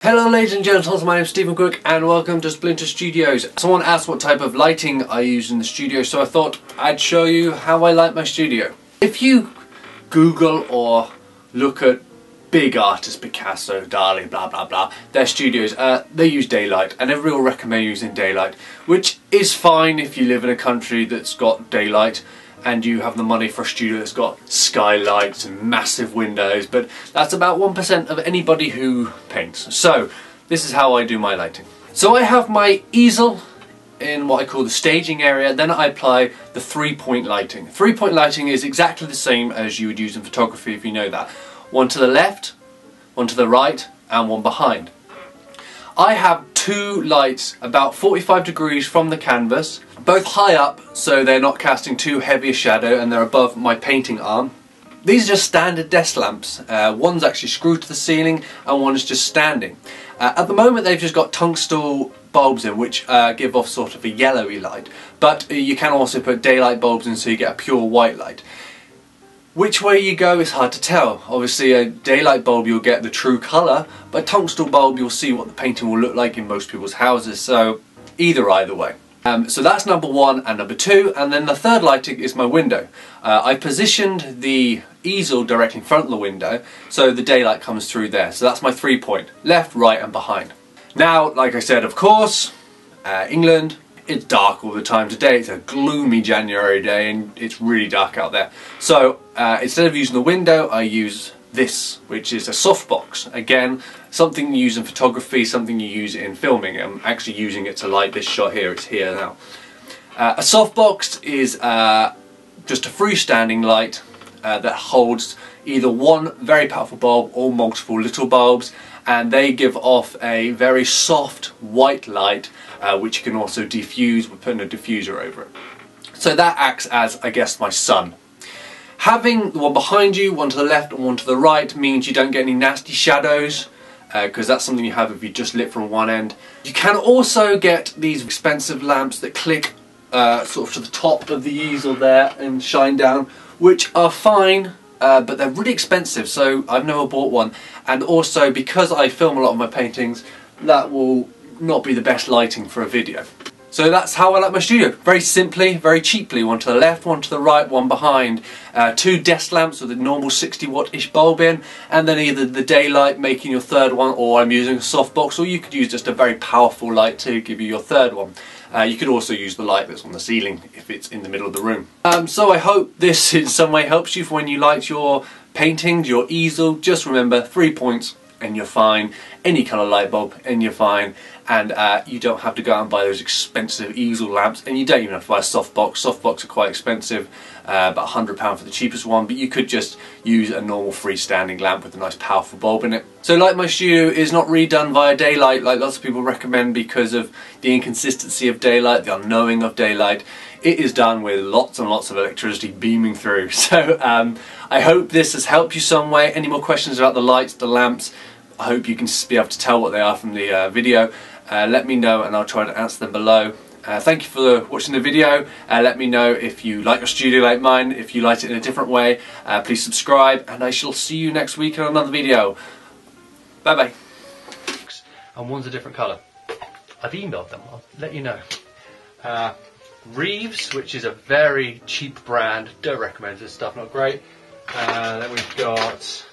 Hello ladies and gentlemen, my name is srquick and welcome to Splinter Studios. Someone asked what type of lighting I use in the studio, so I thought I'd show you how I light my studio. If you Google or look at big artists, Picasso, Dali, blah blah blah, their studios, they use daylight, and everybody will recommend using daylight, which is fine if you live in a country that's got daylight and you have the money for a studio that's got skylights and massive windows, but that's about 1% of anybody who paints. So this is how I do my lighting. So I have my easel in what I call the staging area, then I apply the 3-point lighting. 3-point lighting is exactly the same as you would use in photography, if you know that. One to the left, one to the right, and one behind. I have two lights about 45 degrees from the canvas, both high up so they're not casting too heavy a shadow and they're above my painting arm. These are just standard desk lamps. One's actually screwed to the ceiling and one is just standing. At the moment they've just got tungsten bulbs in which give off sort of a yellowy light, but you can also put daylight bulbs in so you get a pure white light. Which way you go is hard to tell. Obviously a daylight bulb you'll get the true colour, but a tungsten bulb you'll see what the painting will look like in most people's houses, so either way. So that's number one and number two, and then the third lighting is my window. I positioned the easel directly in front of the window so the daylight comes through there, so that's my 3-point, left, right and behind. Now, like I said, of course, England, it's dark all the time. Today it's a gloomy January day and it's really dark out there. So instead of using the window, I use this, which is a softbox. Again, something you use in photography, something you use in filming. I'm actually using it to light this shot here, it's here now. A softbox is just a freestanding light that holds either one very powerful bulb or multiple little bulbs, and they give off a very soft white light which you can also diffuse with putting a diffuser over it. So that acts as, I guess, my sun. Having the one behind you, one to the left and one to the right means you don't get any nasty shadows, because that's something you have if you just lit from one end. You can also get these expensive lamps that click sort of to the top of the easel there and shine down, which are fine, but they're really expensive, so I've never bought one. And also, because I film a lot of my paintings, that will not be the best lighting for a video. So that's how I light my studio. Very simply, very cheaply. One to the left, one to the right, one behind. Two desk lamps with a normal 60-watt-ish bulb in, and then either the daylight making your third one, or I'm using a softbox, or you could use just a very powerful light to give you your third one. You could also use the light that's on the ceiling if it's in the middle of the room. So I hope this in some way helps you for when you light your paintings, your easel. Just remember, 3 points and you're fine. Any colour light bulb and you're fine. And you don't have to go out and buy those expensive easel lamps, and you don't even have to buy a softbox. Softbox are quite expensive, about £100 for the cheapest one, but you could just use a normal freestanding lamp with a nice powerful bulb in it. So Light My Studio is not redone via daylight like lots of people recommend because of the inconsistency of daylight, the unknowing of daylight. It is done with lots and lots of electricity beaming through. So I hope this has helped you some way. Any more questions about the lights, the lamps, I hope you can be able to tell what they are from the video. Let me know and I'll try to answer them below. Thank you for watching the video. Let me know if you like your studio like mine, if you light it in a different way. Please subscribe, and I shall see you next week on another video. Bye bye. And one's a different colour. I've emailed them, I'll let you know. Reeves, which is a very cheap brand, don't recommend this stuff, not great. Then we've got